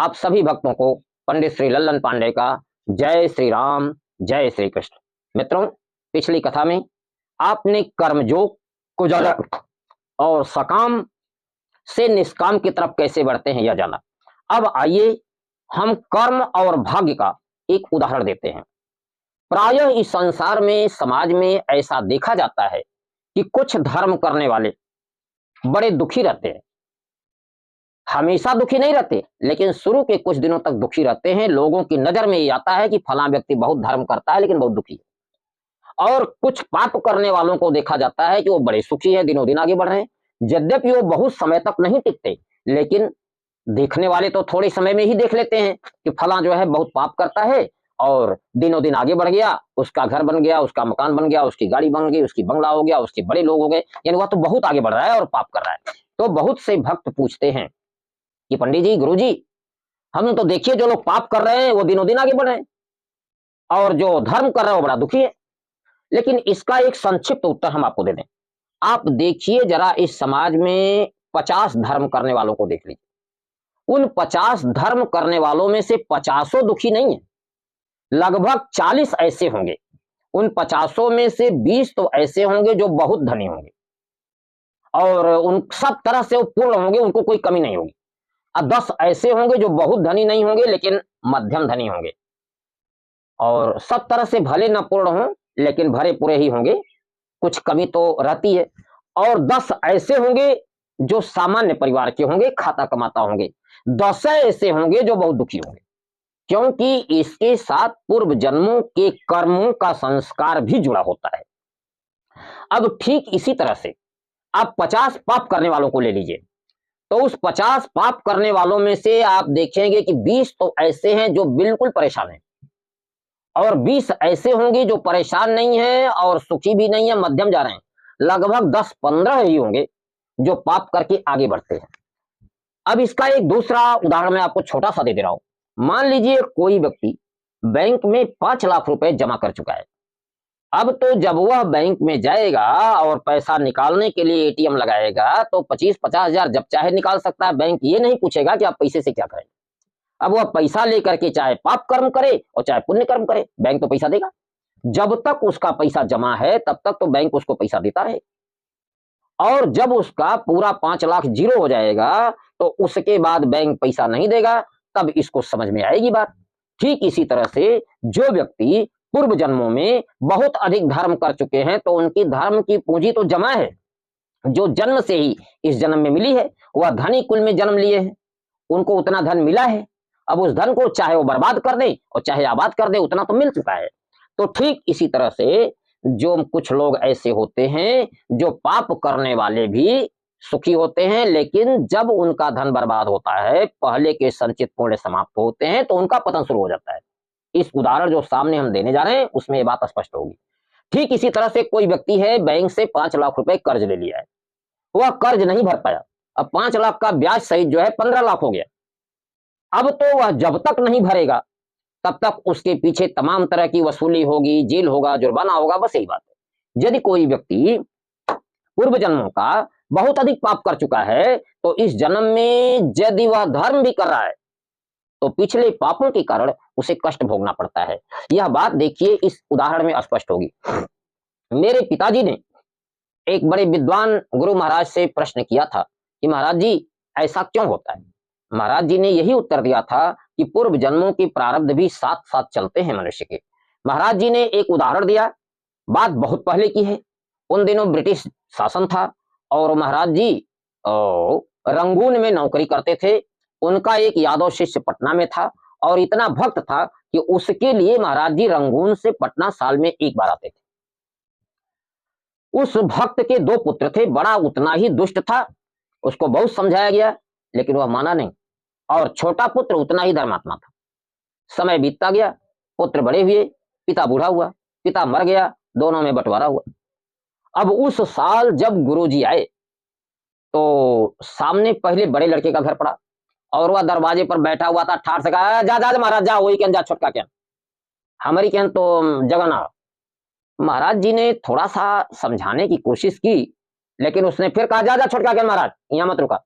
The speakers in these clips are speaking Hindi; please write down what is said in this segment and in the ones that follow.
आप सभी भक्तों को पंडित श्री लल्लन पांडे का जय श्री राम, जय श्री कृष्ण। मित्रों, पिछली कथा में आपने कर्मयोग, कुजल और सकाम से निष्काम की तरफ कैसे बढ़ते हैं यह जाना। अब आइए हम कर्म और भाग्य का एक उदाहरण देते हैं। प्रायः इस संसार में, समाज में ऐसा देखा जाता है कि कुछ धर्म करने वाले बड़े दुखी रहते हैं। हमेशा दुखी नहीं रहते, लेकिन शुरू के कुछ दिनों तक दुखी रहते हैं। लोगों की नजर में ये आता है कि फला व्यक्ति बहुत धर्म करता है लेकिन बहुत दुखी है। और कुछ पाप करने वालों को देखा जाता है कि वो बड़े सुखी है, दिनों दिन आगे बढ़ रहे हैं। यद्यपि वो बहुत समय तक नहीं टिकते, लेकिन देखने वाले तो थोड़े समय में ही देख लेते हैं कि फला जो है बहुत पाप करता है और दिनों दिन आगे बढ़ गया, उसका घर बन गया, उसका मकान बन गया, उसकी गाड़ी बन गई, उसकी बंगला हो गया, उसके बड़े लोग हो गए, यानी वह तो बहुत आगे बढ़ रहा है और पाप कर रहा है। तो बहुत से भक्त पूछते हैं कि पंडित जी, गुरु जी, हम तो देखिए जो लोग पाप कर रहे हैं वो दिनों दिन आगे बढ़ रहे हैं और जो धर्म कर रहे हैं वो बड़ा दुखी है। लेकिन इसका एक संक्षिप्त उत्तर हम आपको दे दें। आप देखिए जरा, इस समाज में 50 धर्म करने वालों को देख लीजिए। उन 50 धर्म करने वालों में से 50 दुखी नहीं है, लगभग 40 ऐसे होंगे। उन 50 में से 20 तो ऐसे होंगे जो बहुत धनी होंगे और उन सब तरह से वो पूर्ण होंगे, उनको कोई कमी नहीं होगी। और 10 ऐसे होंगे जो बहुत धनी नहीं होंगे लेकिन मध्यम धनी होंगे और सब तरह से भले न पूर्ण हों लेकिन भरे पूरे ही होंगे, कुछ कमी तो रहती है। और 10 ऐसे होंगे जो सामान्य परिवार के होंगे, खाता कमाता होंगे। 10 ऐसे होंगे जो बहुत दुखी होंगे, क्योंकि इसके साथ पूर्व जन्मों के कर्मों का संस्कार भी जुड़ा होता है। अब ठीक इसी तरह से आप 50 पाप करने वालों को ले लीजिए, तो उस 50 पाप करने वालों में से आप देखेंगे कि 20 तो ऐसे हैं जो बिल्कुल परेशान हैं और 20 ऐसे होंगे जो परेशान नहीं है और सुखी भी नहीं है, मध्यम जा रहे हैं। लगभग 10-15 ही होंगे जो पाप करके आगे बढ़ते हैं। अब इसका एक दूसरा उदाहरण मैं आपको छोटा सा दे दे रहा हूं। मान लीजिए कोई व्यक्ति बैंक में 5 लाख रुपए जमा कर चुका है। अब तो जब वह बैंक में जाएगा और पैसा निकालने के लिए एटीएम लगाएगा तो 25-50 हजार जब चाहे निकाल सकता है। बैंक ये नहीं पूछेगा कि आप पैसे से क्या करें। अब वह पैसा लेकर के चाहे पाप कर्म करे और चाहे पुण्य कर्म करे, बैंक तो पैसा देगा। जब तक उसका पैसा जमा है तब तक तो बैंक उसको पैसा देता रहे, और जब उसका पूरा 5 लाख जीरो हो जाएगा तो उसके बाद बैंक पैसा नहीं देगा। तब इसको समझ में आएगी बात। ठीक इसी तरह से जो व्यक्ति पूर्व जन्मों में बहुत अधिक धर्म कर चुके हैं तो उनकी धर्म की पूंजी तो जमा है, जो जन्म से ही इस जन्म में मिली है। वह धनी कुल में जन्म लिए हैं, उनको उतना धन मिला है। अब उस धन को चाहे वो बर्बाद कर दे और चाहे आबाद कर दे, उतना तो मिल चुका है। तो ठीक इसी तरह से जो कुछ लोग ऐसे होते हैं जो पाप करने वाले भी सुखी होते हैं, लेकिन जब उनका धन बर्बाद होता है, पहले के संचित पुण्य समाप्त होते हैं, तो उनका पतन शुरू हो जाता है। इस उदाहरण जो सामने हम देने जा रहे हैं उसमें ये बात स्पष्ट होगी। ठीक इसी तरह से कोई व्यक्ति है, बैंक से 5 लाख रुपए कर्ज ले लिया है, वह कर्ज नहीं भर पाया। अब 5 लाख का ब्याज सहित जो है 15 लाख हो गया। अब तो वह जब तक नहीं भरेगा तब तक उसके पीछे तमाम तरह की वसूली होगी, जेल होगा, जुर्माना होगा। बस यही बात है। यदि कोई व्यक्ति पूर्व जन्मों का बहुत अधिक पाप कर चुका है तो इस जन्म में यदि वह धर्म भी कर रहा है तो पिछले पापों के कारण उसे कष्ट भोगना पड़ता है। यह बात देखिए इस उदाहरण में स्पष्ट होगी। मेरे पिताजी ने एक बड़े विद्वान गुरु महाराज से प्रश्न किया था कि महाराज जी, ऐसा क्यों होता है। महाराज जी ने यही उत्तर दिया था कि पूर्व जन्मों के प्रारब्ध भी साथ साथ चलते हैं मनुष्य के। महाराज जी ने एक उदाहरण दिया, बात बहुत पहले की है। उन दिनों ब्रिटिश शासन था और महाराज जी रंगून में नौकरी करते थे। उनका एक यादव शिष्य पटना में था और इतना भक्त था कि उसके लिए महाराज जी रंगून से पटना साल में एक बार आते थे। उस भक्त के 2 पुत्र थे, बड़ा उतना ही दुष्ट था। उसको बहुत समझाया गया लेकिन वह माना नहीं, और छोटा पुत्र उतना ही धर्मात्मा था। समय बीतता गया, पुत्र बड़े हुए, पिता बूढ़ा हुआ, पिता मर गया, दोनों में बंटवारा हुआ। अब उस साल जब गुरुजी आए तो सामने पहले बड़े लड़के का घर पड़ा और वह दरवाजे पर बैठा हुआ था। ठाठ से कहा, जा जा महाराज जा, वही कहन जा, छोटका कहन, हमारी कहन तो जगह ना। महाराज जी ने थोड़ा सा समझाने की कोशिश की, लेकिन उसने फिर कहा, जा जा छोटका कहन महाराज, यहाँ मत रुका।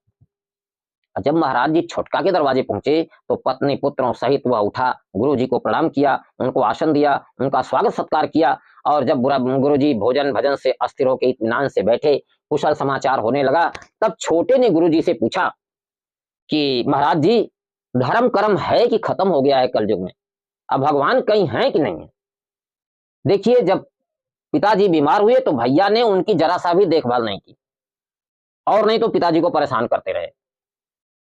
और जब महाराज जी छोटका के दरवाजे पहुंचे तो पत्नी पुत्रों सहित वह उठा, गुरु जी को प्रणाम किया, उनको आसन दिया, उनका स्वागत सत्कार किया। और जब गुरु जी भोजन भजन से अस्थिर होकर इत्मीनान से बैठे, कुशल समाचार होने लगा, तब छोटे ने गुरु जी से पूछा कि महाराज जी, धर्म कर्म है कि खत्म हो गया है कलयुग में? अब भगवान कहीं है कि नहीं है? देखिए, जब पिताजी बीमार हुए तो भैया ने उनकी जरा सा भी देखभाल नहीं की, और नहीं तो पिताजी को परेशान करते रहे।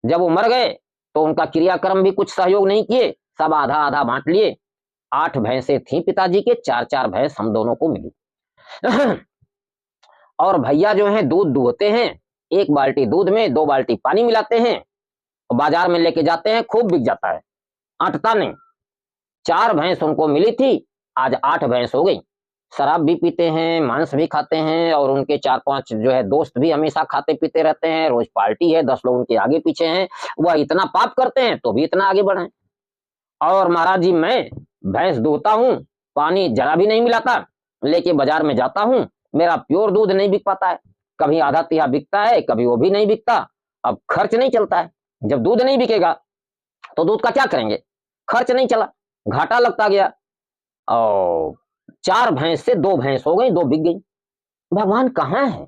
जब वो मर गए तो उनका क्रियाक्रम भी कुछ सहयोग नहीं किए, सब आधा आधा बांट लिए। 8 भैंसे थी पिताजी के, 4-4 भैंस हम दोनों को मिली। और भैया जो है दूध दूहते हैं, 1 बाल्टी दूध में 2 बाल्टी पानी मिलाते हैं, और बाजार में लेके जाते हैं, खूब बिक जाता है, अटता नहीं। 4 भैंस उनको मिली थी, आज 8 भैंस हो गई। शराब भी पीते हैं, मांस भी खाते हैं, और उनके 4-5 जो है दोस्त भी हमेशा खाते पीते रहते हैं। रोज पार्टी है, 10 लोग उनके आगे पीछे हैं। वह इतना पाप करते हैं तो भी इतना आगे बढ़े। और महाराज जी, मैं भैंस दूहता हूँ, पानी जरा भी नहीं मिलाता, लेके बाजार में जाता हूँ, मेरा प्योर दूध नहीं बिक पाता है। कभी आधा तिहा बिकता है, कभी वो भी नहीं बिकता। अब खर्च नहीं चलता है। जब दूध नहीं बिकेगा तो दूध का क्या करेंगे? खर्च नहीं चला, घाटा लगता गया। और 4 भैंस से 2 भैंस हो गई, 2 बिक गई। भगवान कहाँ है?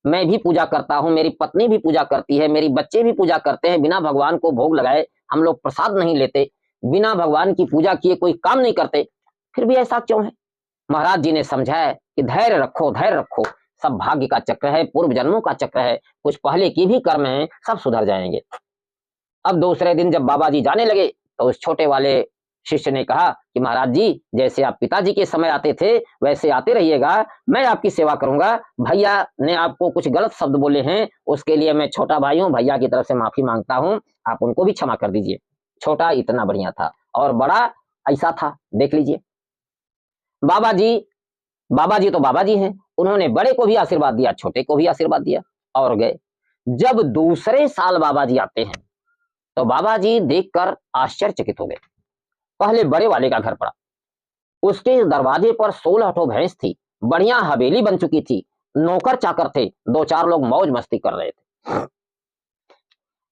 मैं भी पूजा करता हूँ, मेरी पत्नी भी पूजा करती है, मेरी बच्चे भी पूजा करते हैं। बिना भगवान को भोग लगाए हम लोग प्रसाद नहीं लेते, बिना भगवान की पूजा किए कोई काम नहीं करते, फिर भी ऐसा क्यों है? महाराज जी ने समझाया कि धैर्य रखो, धैर्य रखो, सब भाग्य का चक्र है, पूर्व जन्मों का चक्र है, कुछ पहले की भी कर्म है, सब सुधर जाएंगे। अब दूसरे दिन जब बाबा जी जाने लगे तो उस छोटे वाले शिष्य ने कहा कि महाराज जी, जैसे आप पिताजी के समय आते थे वैसे आते रहिएगा, मैं आपकी सेवा करूंगा। भैया ने आपको कुछ गलत शब्द बोले हैं, उसके लिए मैं छोटा भाई हूं, भैया की तरफ से माफी मांगता हूं, आप उनको भी क्षमा कर दीजिए। छोटा इतना बढ़िया था और बड़ा ऐसा था, देख लीजिए। बाबा जी, बाबा जी तो बाबा जी हैं, उन्होंने बड़े को भी आशीर्वाद दिया, छोटे को भी आशीर्वाद दिया और गए। जब दूसरे साल बाबा जी आते हैं तो बाबा जी देखकर आश्चर्यचकित हो गए। पहले बड़े वाले का घर पड़ा, उसके दरवाजे पर 16 ठो भैंस थी, बढ़िया हवेली बन चुकी थी, नौकर चाकर थे, 2-4 लोग मौज मस्ती कर रहे थे।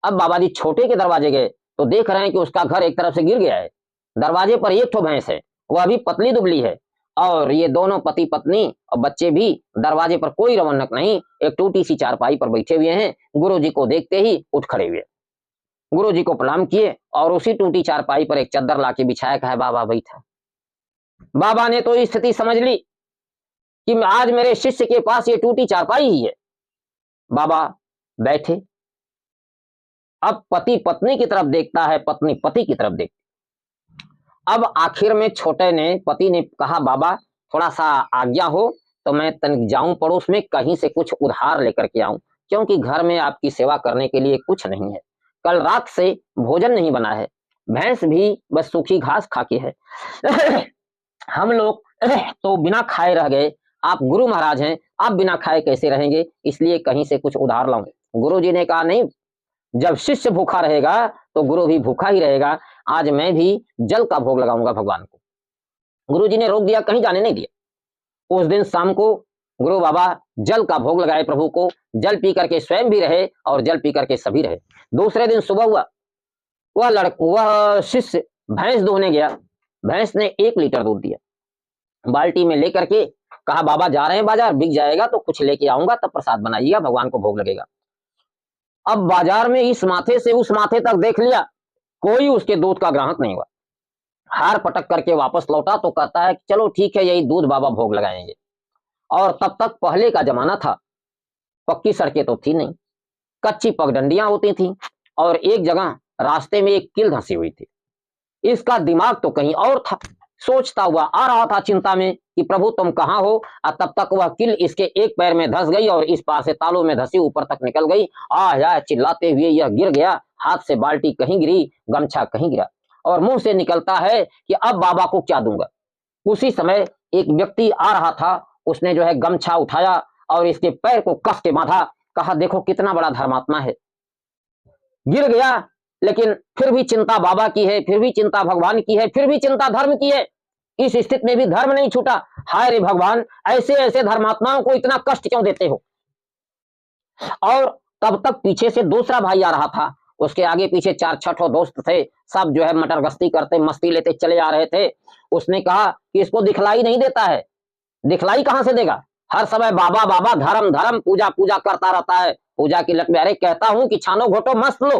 अब बाबा जी छोटे के दरवाजे गए तो देख रहे हैं कि उसका घर एक तरफ से गिर गया है। दरवाजे पर 1 ठो भैंस है, वह भी पतली दुबली है, और ये दोनों पति पत्नी और बच्चे भी दरवाजे पर कोई रौनक नहीं, एक टूटी सी चारपाई पर बैठे हुए हैं। गुरु जी को देखते ही उठ खड़े हुए, गुरु जी को प्रणाम किए और उसी टूटी चारपाई पर एक चद्दर लाके बिछाया, कहा बाबा बैठा। बाबा ने तो स्थिति समझ ली कि आज मेरे शिष्य के पास ये टूटी चारपाई ही है। बाबा बैठे, अब पति पत्नी की तरफ देखता है, पत्नी पति की तरफ देखती। अब आखिर में छोटे ने, पति ने कहा बाबा थोड़ा सा आज्ञा हो तो मैं तनिक जाऊं पड़ोस में, कहीं से कुछ उधार लेकर के आऊं, क्योंकि घर में आपकी सेवा करने के लिए कुछ नहीं है, कल रात से भोजन नहीं बना है, भैंस भी बस सूखी घास खा के है। हम लोग तो बिना खाए रह गए, आप गुरु महाराज हैं, आप बिना खाए कैसे रहेंगे, इसलिए कहीं से कुछ उधार लाऊं। गुरु जी ने कहा नहीं, जब शिष्य भूखा रहेगा तो गुरु भी भूखा ही रहेगा, आज मैं भी जल का भोग लगाऊंगा भगवान को। गुरु जी ने रोक दिया, कहीं जाने नहीं दिया। उस दिन शाम को गुरु बाबा जल का भोग लगाए प्रभु को, जल पी करके स्वयं भी रहे और जल पी करके सभी रहे। दूसरे दिन सुबह हुआ, वह शिष्य भैंस दोहने गया, भैंस ने 1 लीटर दूध दिया, बाल्टी में लेकर के कहा बाबा जा रहे हैं बाजार, बिक जाएगा तो कुछ लेके आऊंगा, तब प्रसाद बनाइएगा, भगवान को भोग लगेगा। अब बाजार में इस माथे से उस माथे तक देख लिया, कोई उसके दूध का ग्राहक नहीं हुआ। हार पटक करके वापस लौटा तो कहता है चलो ठीक है, यही दूध बाबा भोग लगाएंगे। और तब तक पहले का जमाना था, पक्की सड़कें तो थी नहीं, कच्ची पगडंडियां होती थी, और एक जगह रास्ते में एक किल धंसी हुई थी। इसका दिमाग तो कहीं और था, सोचता हुआ आ रहा था चिंता में कि प्रभु तुम कहाँ हो। और तब तक वह किल इसके एक पैर में धंस गई और इस पार से तालों में धंसी ऊपर तक निकल गई। आह चिल्लाते हुए यह गिर गया, हाथ से बाल्टी कहीं गिरी, गमछा कहीं गिरा, और मुंह से निकलता है कि अब बाबा को क्या दूंगा। उसी समय एक व्यक्ति आ रहा था, उसने जो है गमछा उठाया और इसके पैर को कस के बांधा, कहा देखो कितना बड़ा धर्मात्मा है, गिर गया लेकिन फिर भी चिंता बाबा की है, फिर भी चिंता भगवान की है, फिर भी चिंता धर्म की है, इस स्थिति में भी धर्म नहीं छूटा। हाय रे भगवान, ऐसे ऐसे धर्मात्माओं को इतना कष्ट क्यों देते हो। और तब तक पीछे से दूसरा भाई आ रहा था, उसके आगे पीछे 4-6 दोस्त थे, सब जो है मटर गश्ती करते मस्ती लेते चले आ रहे थे। उसने कहा कि इसको दिखलाई नहीं देता है। दिखलाई कहां से देगा, हर समय बाबा बाबा धर्म धर्म पूजा पूजा करता रहता है। पूजा की लट में, अरे कहता हूं कि छानो घोटो मस्त लो,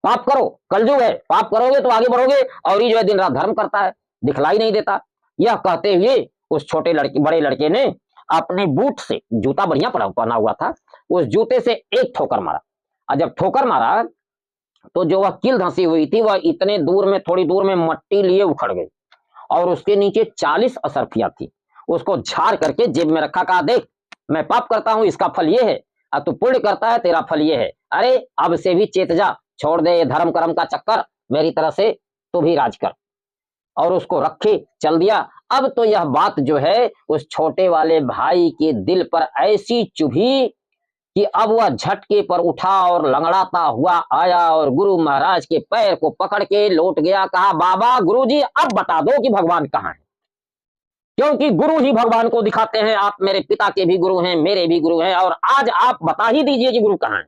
पाप करो, कलयुग है, पाप करोगे तो आगे बढ़ोगे, और ये जो है दिन रात धर्म करता है, दिखलाई नहीं देता। यह कहते हुए उस छोटे लड़के बड़े लड़के ने अपने बूट से, जूता बढ़िया पहना हुआ था, उस जूते से एक ठोकर मारा। और जब ठोकर मारा तो जो वह कील धंसी हुई थी वह इतने दूर में, थोड़ी दूर में मट्टी लिए उखड़ गई, और उसके नीचे 40 असरफियां थी। उसको झाड़ करके जेब में रखा, कहा देख मैं पाप करता हूं, इसका फल ये है, और तू पुण्य करता है, तेरा फल ये है। अरे अब से भी चेत जा, छोड़ दे ये धर्म कर्म का चक्कर, मेरी तरह से तू भी राज कर। और उसको रखे चल दिया। अब तो यह बात जो है उस छोटे वाले भाई के दिल पर ऐसी चुभी कि अब वह झटके पर उठा और लंगड़ाता हुआ आया और गुरु महाराज के पैर को पकड़ के लौट गया। कहा बाबा गुरुजी अब बता दो कि भगवान कहाँ है, क्योंकि गुरु ही भगवान को दिखाते हैं। आप मेरे पिता के भी गुरु हैं, मेरे भी गुरु हैं, और आज आप बता ही दीजिए कि गुरु कहाँ है।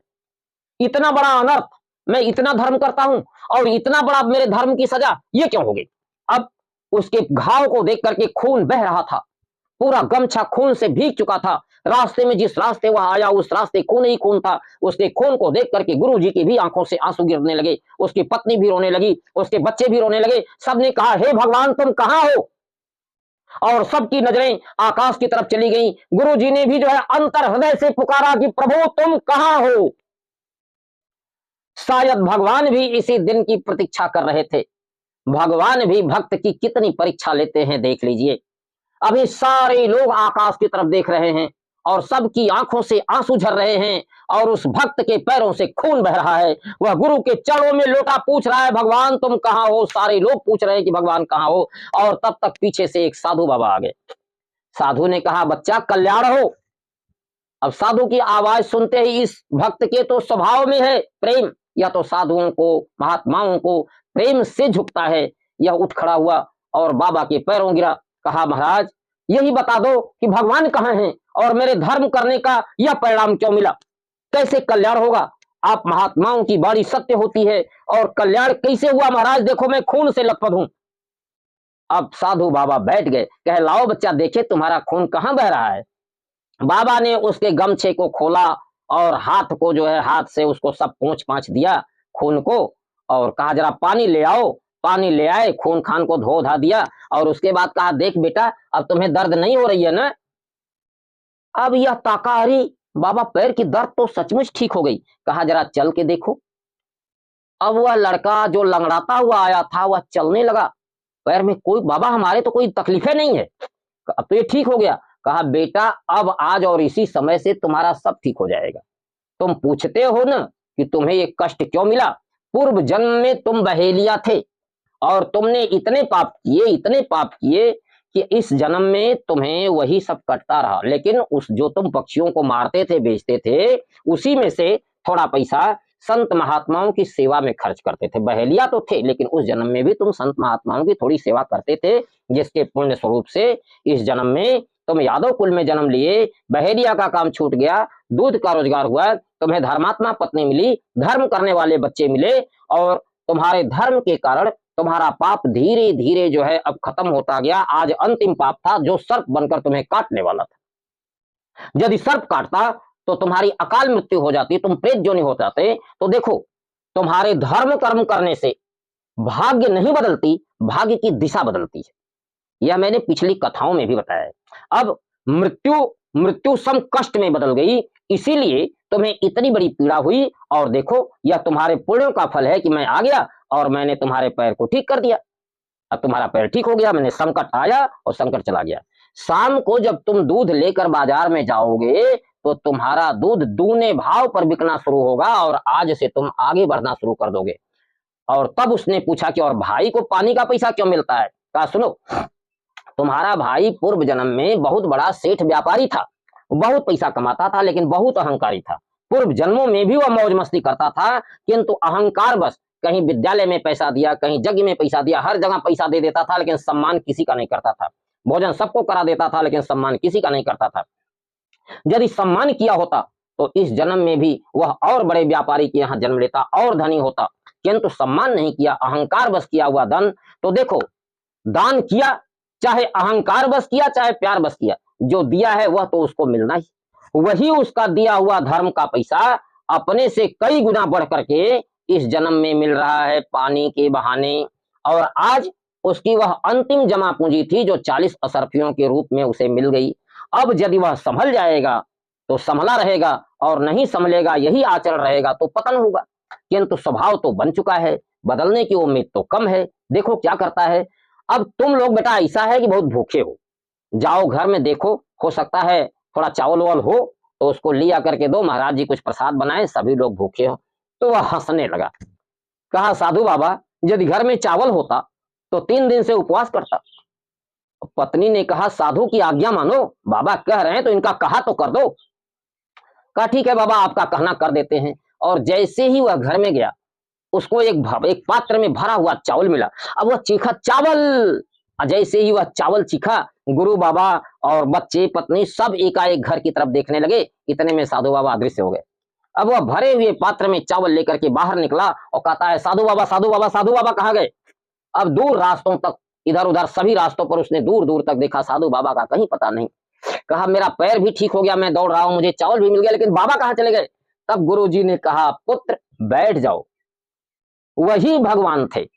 इतना बड़ा अनर्थ, मैं इतना धर्म करता हूं और इतना बड़ा मेरे धर्म की सजा ये क्यों हो गई। अब उसके घाव को देख करके खून बह रहा था, पूरा गमछा खून से भीग चुका था। रास्ते में जिस रास्ते वह आया उस रास्ते खून ही खून था। उसके खून को देख करके गुरुजी की भी आंखों से आंसू गिरने लगे, उसकी पत्नी भी रोने लगी, उसके बच्चे भी रोने लगे। सबने कहा हे भगवान तुम कहां हो, और सबकी नजरें आकाश की तरफ चली गई। गुरुजी ने भी जो है अंतर हृदय से पुकारा कि प्रभु तुम कहां हो। शायद भगवान भी इसी दिन की प्रतीक्षा कर रहे थे। भगवान भी भक्त की कितनी परीक्षा लेते हैं देख लीजिए। अभी सारे लोग आकाश की तरफ देख रहे हैं और सबकी आंखों से आंसू झर रहे हैं, और उस भक्त के पैरों से खून बह रहा है। वह गुरु के चरणों में लोटा पूछ रहा है भगवान तुम कहां हो। सारे लोग पूछ रहे हैं कि भगवान कहां हो, और तब तक पीछे से एक साधु बाबा आ गए। साधु ने कहा बच्चा कल्याण हो। अब साधु की आवाज सुनते ही इस भक्त के तो स्वभाव में है प्रेम, या तो साधुओं को महात्माओं को प्रेम से झुकता है। यह उठ खड़ा हुआ और बाबा के पैरों गिरा। कहा महाराज यही बता दो कि भगवान कहाँ हैं, और मेरे धर्म करने का यह परिणाम क्यों मिला, कैसे कल्याण होगा। आप महात्माओं की बाणी सत्य होती है, और कल्याण कैसे हुआ महाराज, देखो मैं खून से लथपथ हूं। अब साधु बाबा बैठ गए, कहे लाओ बच्चा देखे तुम्हारा खून कहां बह रहा है। बाबा ने उसके गमछे को खोला और हाथ को जो है हाथ से उसको सब पोंछ पांछ दिया खून को, और कहा जरा पानी ले आओ। पानी ले आए, खून खान को धो धा दिया, और उसके बाद कहा देख बेटा अब तुम्हें दर्द नहीं हो रही है ना। अब यह ताका, अरे बाबा पैर की दर्द तो सचमुच ठीक हो गई। कहा जरा चल के देखो। अब वह लड़का जो लंगड़ाता हुआ आया था वह चलने लगा। पैर में कोई, बाबा हमारे तो कोई तकलीफें नहीं है, अब तो ये ठीक हो गया। कहा बेटा अब आज और इसी समय से तुम्हारा सब ठीक हो जाएगा। तुम पूछते हो ना कि तुम्हें ये कष्ट क्यों मिला, पूर्व जन्म में तुम बहेलिया थे और तुमने इतने पाप किए, इतने पाप किए कि इस जन्म में तुम्हें वही सब कटता रहा। लेकिन उस जो तुम पक्षियों को मारते थे बेचते थे उसी में से थोड़ा पैसा संत महात्माओं की सेवा में खर्च करते थे। बहेलिया तो थे लेकिन उस जन्म में भी तुम संत महात्माओं की थोड़ी सेवा करते थे, जिसके पुण्य स्वरूप से इस जन्म में तुम यादव कुल में जन्म लिए, बहेलिया का काम छूट गया, दूध का रोजगार हुआ, तुम्हें धर्मात्मा पत्नी मिली, धर्म करने वाले बच्चे मिले, और तुम्हारे धर्म के कारण तुम्हारा पाप धीरे धीरे जो है अब खत्म होता गया। आज अंतिम पाप था जो सर्प बनकर तुम्हें काटने वाला था। यदि सर्प काटता तो तुम्हारी अकाल मृत्यु हो जाती, तुम प्रेत जोनि हो जाते। तो देखो तुम्हारे धर्म कर्म करने से भाग्य नहीं बदलती, भाग्य की दिशा बदलती है। यह मैंने पिछली कथाओं में भी बताया है। अब मृत्यु सम कष्ट में बदल गई, इसीलिए तुम्हें इतनी बड़ी पीड़ा हुई। और देखो यह तुम्हारे पुण्यों का फल है कि मैं आ गया और मैंने तुम्हारे पैर को ठीक कर दिया। अब तुम्हारा पैर ठीक हो गया, मैंने संकट आया और संकट चला गया। शाम को जब तुम दूध लेकर बाजार में जाओगे तो तुम्हारा दूध दूने भाव पर बिकना शुरू होगा, और आज से तुम आगे बढ़ना शुरू कर दोगे। और तब उसने पूछा कि और भाई को पानी का पैसा क्यों मिलता है। कहा सुनो, तुम्हारा भाई पूर्व जन्म में बहुत बड़ा सेठ व्यापारी था, बहुत पैसा कमाता था, लेकिन बहुत अहंकारी था। पूर्व जन्मों में भी वह मौज मस्ती करता था, किंतु अहंकार बस कहीं विद्यालय में पैसा दिया, कहीं यज्ञ में पैसा दिया, हर जगह पैसा दे देता था, लेकिन सम्मान किसी का नहीं करता था। भोजन सबको करा देता था, लेकिन सम्मान किसी का नहीं करता था। यदि सम्मान किया होता तो इस जन्म में भी वह और बड़े व्यापारी के यहाँ जन्म लेता और धनी होता, किंतु सम्मान नहीं किया, अहंकार बस किया हुआ धन। तो देखो, दान किया, चाहे अहंकार बस किया चाहे प्यार बस किया, जो दिया है वह तो उसको मिलना ही। वही उसका दिया हुआ धर्म का पैसा अपने से कई गुना बढ़ करके इस जन्म में मिल रहा है पानी के बहाने। और आज उसकी वह अंतिम जमा पूंजी थी जो 40 असरफियों के रूप में उसे मिल गई। अब यदि वह संभल जाएगा तो संभला रहेगा, और नहीं संभलेगा, यही आचरण रहेगा तो पतन होगा। किंतु स्वभाव तो बन चुका है, बदलने की उम्मीद तो कम है। देखो क्या करता है। अब तुम लोग बेटा ऐसा है कि बहुत भूखे हो, जाओ घर में देखो, हो सकता है थोड़ा चावल वावल हो तो उसको लिया करके दो, महाराज जी कुछ प्रसाद बनाए, सभी लोग भूखे हो। तो वह हंसने लगा, कहा साधु बाबा यदि घर में चावल होता तो 3 दिन से उपवास करता। पत्नी ने कहा साधु की आज्ञा मानो, बाबा कह रहे हैं तो इनका कहा तो कर दो। कहा ठीक है बाबा, आपका कहना कर देते हैं। और जैसे ही वह घर में गया, उसको एक पात्र में भरा हुआ चावल मिला। अब वह चीखा चावल, जैसे ही वह चावल चीखा, गुरु बाबा और बच्चे पत्नी सब एकाएक घर की तरफ देखने लगे। इतने में साधु बाबा अदृश्य हो गए। अब वह भरे हुए पात्र में चावल लेकर के बाहर निकला और कहता है साधु बाबा, साधु बाबा, साधु बाबा कहाँ गए। अब दूर रास्तों तक, इधर उधर सभी रास्तों पर उसने दूर दूर तक देखा, साधु बाबा का कहीं पता नहीं। कहा मेरा पैर भी ठीक हो गया, मैं दौड़ रहा हूं, मुझे चावल भी मिल गया, लेकिन बाबा कहाँ चले गए। तब गुरु जी ने कहा पुत्र बैठ जाओ, वही भगवान थे।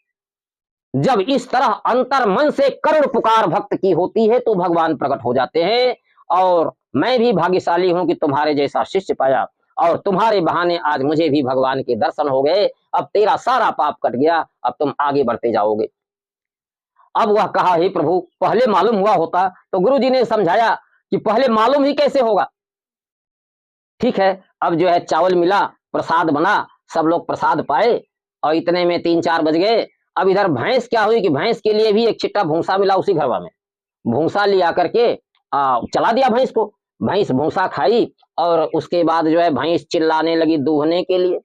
जब इस तरह अंतर मन से करुण पुकार भक्त की होती है तो भगवान प्रकट हो जाते हैं। और मैं भी भाग्यशाली हूं कि तुम्हारे जैसा शिष्य पाया, और तुम्हारे बहाने आज मुझे भी भगवान के दर्शन हो गए। अब तेरा सारा पाप कट गया, अब तुम आगे बढ़ते जाओगे। अब वह कहा हे प्रभु, पहले मालूम हुआ होता। तो गुरु जी ने समझाया कि पहले मालूम ही कैसे होगा। ठीक है, अब जो है चावल मिला, प्रसाद बना, सब लोग प्रसाद पाए, और इतने में 3-4 बज गए। अब इधर भैंस क्या हुई कि भैंस के लिए भी एक छिट्टा भूसा मिला उसी घरवा में। भूसा लिया करके चला दिया भैंस को। भैंस भूसा खाई और उसके बाद जो है भैंस चिल्लाने लगी दूहने के लिए।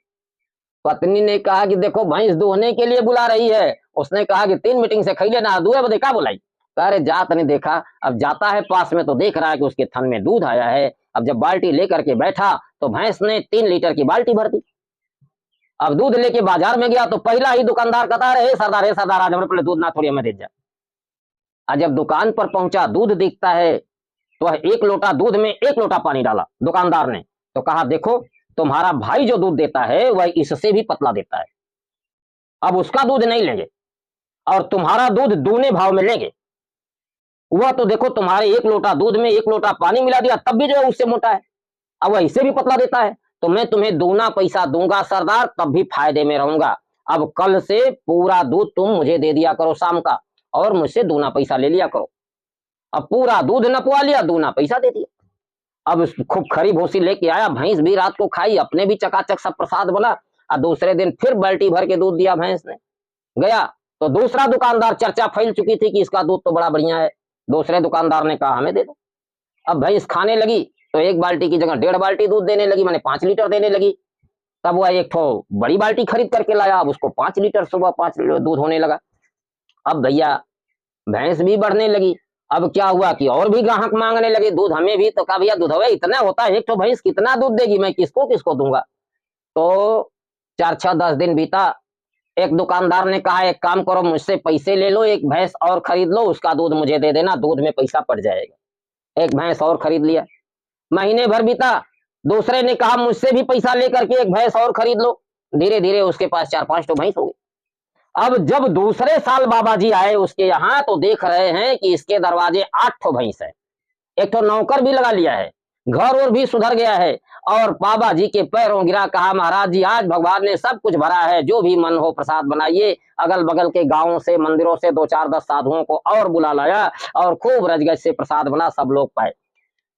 पत्नी ने कहा कि देखो भैंस दूहने के लिए बुला रही है। उसने कहा कि 3 मीटिंग से खैले ना दुए बदे का बुलाई। अरे जात ने देखा, अब जाता है पास में तो देख रहा है कि उसके थन में दूध आया है। अब जब बाल्टी लेकर के बैठा तो भैंस ने 3 लीटर की बाल्टी भर दी। अब दूध लेके बाजार में गया तो पहला ही दुकानदार कहता है सरदार, आज हमारे पहले दूध ना थोड़ी हमें दे जा। और जब दुकान पर पहुंचा, दूध दिखता है तो 1 लोटा दूध में 1 लोटा पानी डाला दुकानदार ने। तो कहा देखो तुम्हारा भाई जो दूध देता है वह इससे भी पतला देता है, अब उसका दूध नहीं लेंगे और तुम्हारा दूध दूने भाव में लेंगे। वह तो देखो तुम्हारे 1 लोटा दूध में 1 लोटा पानी मिला दिया, तब भी जो है उससे मोटा है, अब वह इससे भी पतला देता है। तो मैं तुम्हें दूना पैसा दूंगा सरदार, तब भी फायदे में रहूंगा। अब कल से पूरा दूध तुम मुझे दे दिया करो शाम का, और मुझसे दूना पैसा ले लिया करो। अब पूरा दूध नपवा लिया, दूना पैसा दे दिया। अब खूब खरी भूसी लेके आया, भैंस भी रात को खाई, अपने भी चकाचक सब प्रसाद बना। और दूसरे दिन फिर बाल्टी भर के दूध दिया भैंस ने। गया तो दूसरा दुकानदार, चर्चा फैल चुकी थी कि इसका दूध तो बड़ा बढ़िया है। दूसरे दुकानदार ने कहा हमें दे दो। अब भैंस खाने लगी तो 1 बाल्टी की जगह 1.5 बाल्टी दूध देने लगी, माने 5 लीटर देने लगी। तब वह एक ठो बड़ी बाल्टी खरीद करके लाया, अब उसको 5 लीटर सुबह 5 लीटर दूध होने लगा। अब भैया भैंस भी बढ़ने लगी। अब क्या हुआ कि और भी ग्राहक मांगने लगे दूध, हमें भी। तो कहा भैया दूध हवे इतना होता है, एक तो भैंस कितना दूध देगी, मैं किसको किसको दूंगा। तो 4-6-10 दिन बीता। एक दुकानदार ने कहा एक काम करो, मुझसे पैसे ले लो, 1 भैंस और खरीद लो, उसका दूध मुझे दे देना, दूध में पैसा पड़ जाएगा। 1 भैंस और खरीद लिया। महीने भर बीता। दूसरे ने कहा मुझसे भी पैसा लेकर के 1 भैंस और खरीद लो। धीरे धीरे उसके पास 4-5 तो भैंस हो गई। अब जब दूसरे साल बाबा जी आए उसके यहाँ तो देख रहे हैं कि इसके दरवाजे 8 ठो भैंस है, 1 ठो नौकर भी लगा लिया है, घर और भी सुधर गया है। और बाबा जी के पैरों गिरा, कहा महाराज जी आज भगवान ने सब कुछ भरा है, जो भी मन हो प्रसाद बनाइए। अगल बगल के गांवों से, मंदिरों से 2-4-10 साधुओं को और बुला लाया और खूब रजगज से प्रसाद बना, सब लोग पाए।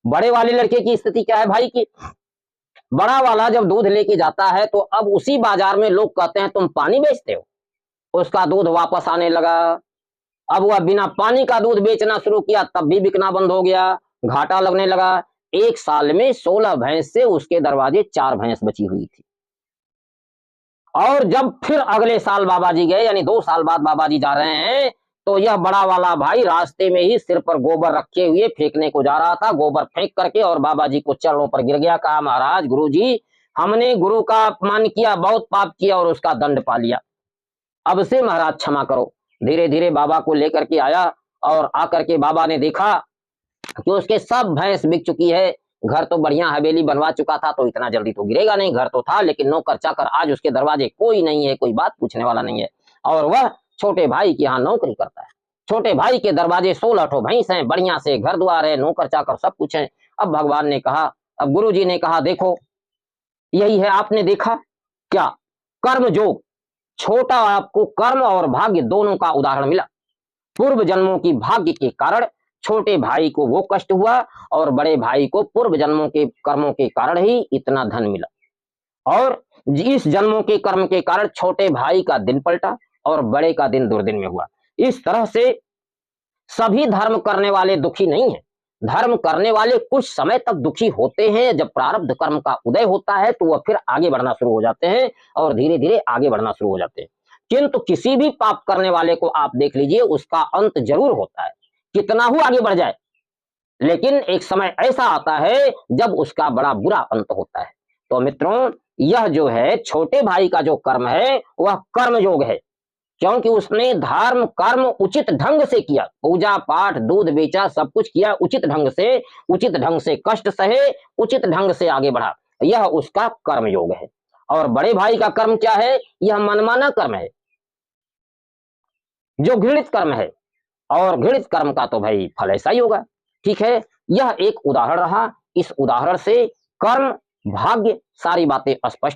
बड़े वाले लड़के की स्थिति क्या है भाई की, बड़ा वाला जब दूध लेके जाता है तो अब उसी बाजार में लोग कहते हैं तुम पानी बेचते हो, उसका दूध वापस आने लगा। अब वह बिना पानी का दूध बेचना शुरू किया, तब भी बिकना बंद हो गया, घाटा लगने लगा। 1 साल में 16 भैंस से उसके दरवाजे 4 भैंस बची हुई थी। और जब फिर अगले साल बाबा जी गए, यानी 2 साल बाद बाबा जी जा रहे हैं, तो यह बड़ा वाला भाई रास्ते में ही सिर पर गोबर रखे हुए फेंकने को जा रहा था। गोबर फेंक करके और बाबा जी को चरणों पर गिर गया। कहा, महाराज, गुरु जी, हमने गुरु का अपमान किया, बहुत पाप किया और उसका दंड पा लिया। अब से महाराज क्षमा करो। धीरे धीरे बाबा को लेकर के आया और आकर के बाबा ने देखा कि उसके सब भैंस बिक चुकी है। घर तो बढ़िया हवेली बनवा चुका था, तो इतना जल्दी तो गिरेगा नहीं। घर तो था, लेकिन नौकर चाकर आज उसके दरवाजे कोई नहीं है, कोई बात पूछने वाला नहीं है। और वह छोटे भाई के यहाँ नौकरी करता है। छोटे भाई के दरवाजे 16 ठो भैंस हैं, बढ़िया से घर द्वार है, नौकर चाकर सब कुछ है। अब भगवान ने कहा, अब गुरु जी ने कहा, देखो यही है, आपने देखा क्या? कर्म जोग। छोटा आपको कर्म और भाग्य दोनों का उदाहरण मिला। पूर्व जन्मों की भाग्य के कारण छोटे भाई को वो कष्ट हुआ और बड़े भाई को पूर्व जन्मों के कर्मों के कारण ही इतना धन मिला। और इस जन्मों के कर्म के कारण छोटे भाई का दिन पलटा और बड़े का दिन दुर्दिन में हुआ। इस तरह से सभी धर्म करने वाले दुखी नहीं है। धर्म करने वाले कुछ समय तक दुखी होते हैं। जब प्रारब्ध कर्म का उदय होता है तो वह फिर आगे बढ़ना शुरू हो जाते हैं और धीरे धीरे आगे बढ़ना शुरू हो जाते हैं। किंतु किसी भी पाप करने वाले को आप देख लीजिए, उसका अंत जरूर होता है, कितना ही आगे बढ़ जाए, लेकिन एक समय ऐसा आता है जब उसका बड़ा बुरा अंत होता है। तो मित्रों, यह जो है छोटे भाई का जो कर्म है वह कर्म योग है, क्योंकि उसने धर्म कर्म उचित ढंग से किया। पूजा पाठ, दूध बेचा, सब कुछ किया उचित ढंग से कष्ट सहे, उचित ढंग से आगे बढ़ा। यह उसका कर्म योग है। और बड़े भाई का कर्म क्या है? यह मनमाना कर्म है, जो घृणित कर्म है। और घृणित कर्म का तो भाई फल ऐसा ही होगा। ठीक है, यह एक उदाहरण रहा। इस उदाहरण से कर्म, भाग्य, सारी बातें स्पष्ट